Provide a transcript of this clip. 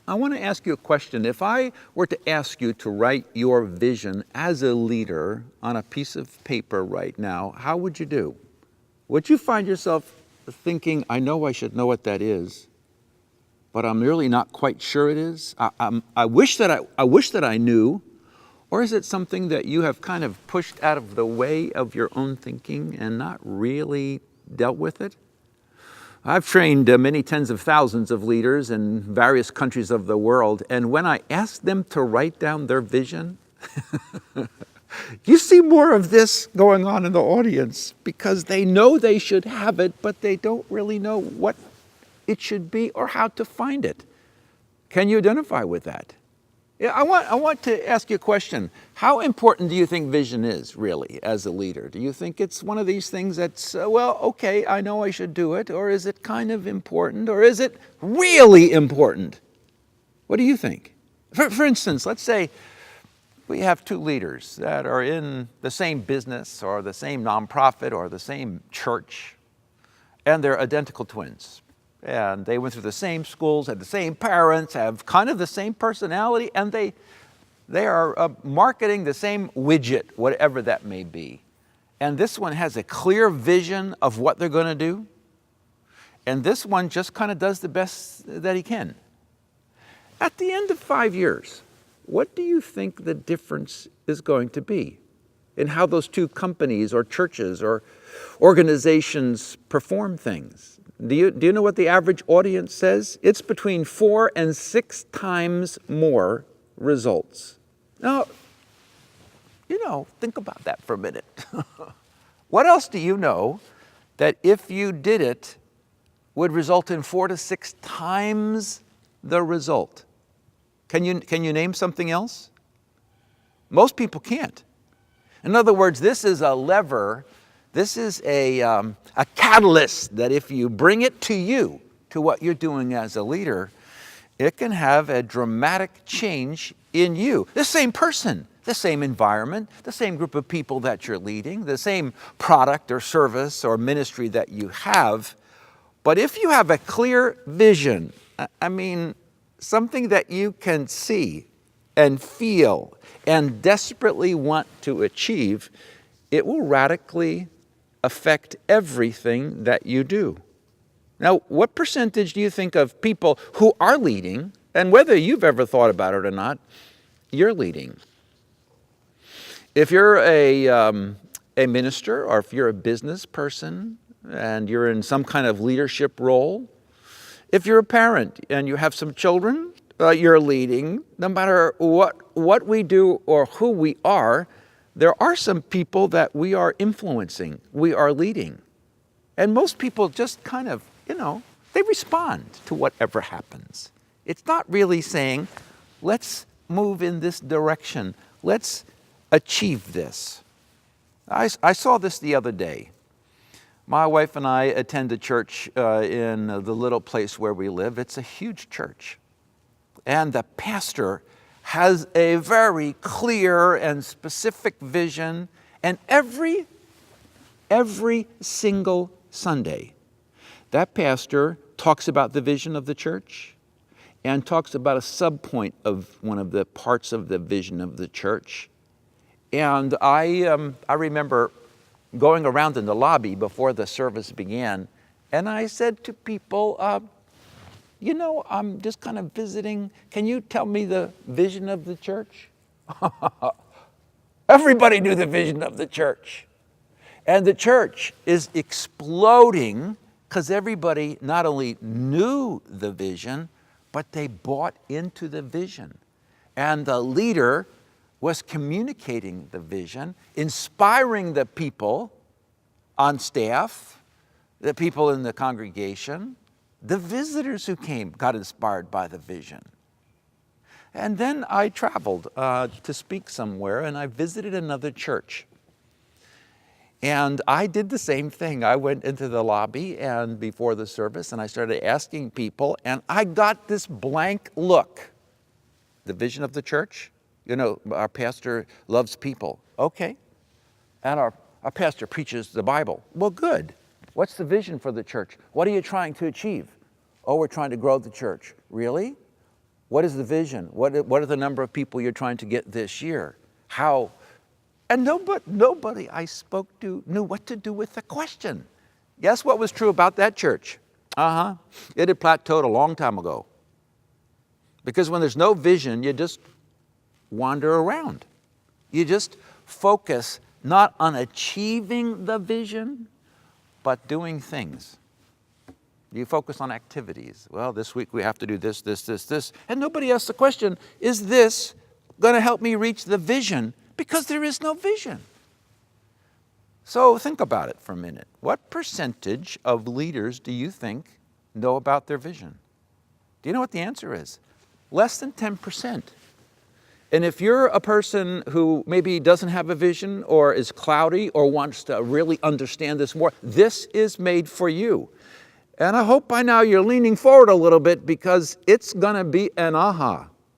I want to ask you a question. If I were to ask you to write your vision as a leader on a piece of paper right now, how would you do? Would you find yourself thinking, I know I should know what that is, but I'm really not quite sure it is? I wish that I knew. Or is it something that you have kind of pushed out of the way of your own thinking and not really dealt with it? I've trained many tens of thousands of leaders in various countries of the world, and when I ask them to write down their vision, you see more of this going on in the audience because they know they should have it, but they don't really know what it should be or how to find it. Can you identify with that? Yeah, I want to ask you a question. How important do you think vision is, really, as a leader? Do you think it's one of these things that's, well, okay, I know I should do it, or is it kind of important, or is it really important? What do you think? For instance, let's say we have two leaders that are in the same business or the same nonprofit or the same church, and they're identical twins. And they went through the same schools, had the same parents, have kind of the same personality, and they are marketing the same widget, whatever that may be. And this one has a clear vision of what they're going to do, and this one just kind of does the best that he can. At the end of 5 years, what do you think the difference is going to be in how those two companies or churches or organizations perform things? Do you know what the average audience says? It's between 4 and 6 times more results. Now, think about that for a minute. What else do you know that if you did it would result in 4 to 6 times the result? Can you name something else? Most people can't. In other words, this is a lever. This is a catalyst that if you bring it to you, to what you're doing as a leader, it can have a dramatic change in you. The same person, the same environment, the same group of people that you're leading, the same product or service or ministry that you have. But if you have a clear vision, something that you can see and feel and desperately want to achieve, it will radically affect everything that you do. Now, what percentage do you think of people who are leading, and whether you've ever thought about it or not, you're leading? If you're a minister, or if you're a business person and you're in some kind of leadership role, if you're a parent and you have some children, you're leading. No matter what we do or who we are, there are some people that we are influencing, we are leading. And most people just kind of, they respond to whatever happens. It's not really saying, let's move in this direction, let's achieve this. I saw this the other day. My wife and I attend a church in the little place where we live. It's a huge church. And the pastor has a very clear and specific vision. And every single Sunday, that pastor talks about the vision of the church and talks about a subpoint of one of the parts of the vision of the church. And I remember going around in the lobby before the service began, and I said to people, I'm just kind of visiting. Can you tell me the vision of the church? Everybody knew the vision of the church. And the church is exploding because everybody not only knew the vision, but they bought into the vision. And the leader was communicating the vision, inspiring the people on staff, the people in the congregation. The visitors who came got inspired by the vision. And then I traveled to speak somewhere, and I visited another church. And I did the same thing. I went into the lobby and before the service, and I started asking people, and I got this blank look. The vision of the church? Our pastor loves people. Okay. And our pastor preaches the Bible. Well, good. What's the vision for the church? What are you trying to achieve? Oh, we're trying to grow the church. Really? What is the vision? What are the number of people you're trying to get this year? How? And nobody I spoke to knew what to do with the question. Guess what was true about that church? It had plateaued a long time ago. Because when there's no vision, you just wander around. You just focus not on achieving the vision, but doing things. You focus on activities. Well, this week we have to do this, this, this, this. And nobody asks the question, is this going to help me reach the vision? Because there is no vision. So think about it for a minute. What percentage of leaders do you think know about their vision? Do you know what the answer is? Less than 10%. And if you're a person who maybe doesn't have a vision or is cloudy or wants to really understand this more, this is made for you. And I hope by now you're leaning forward a little bit because it's going to be an aha.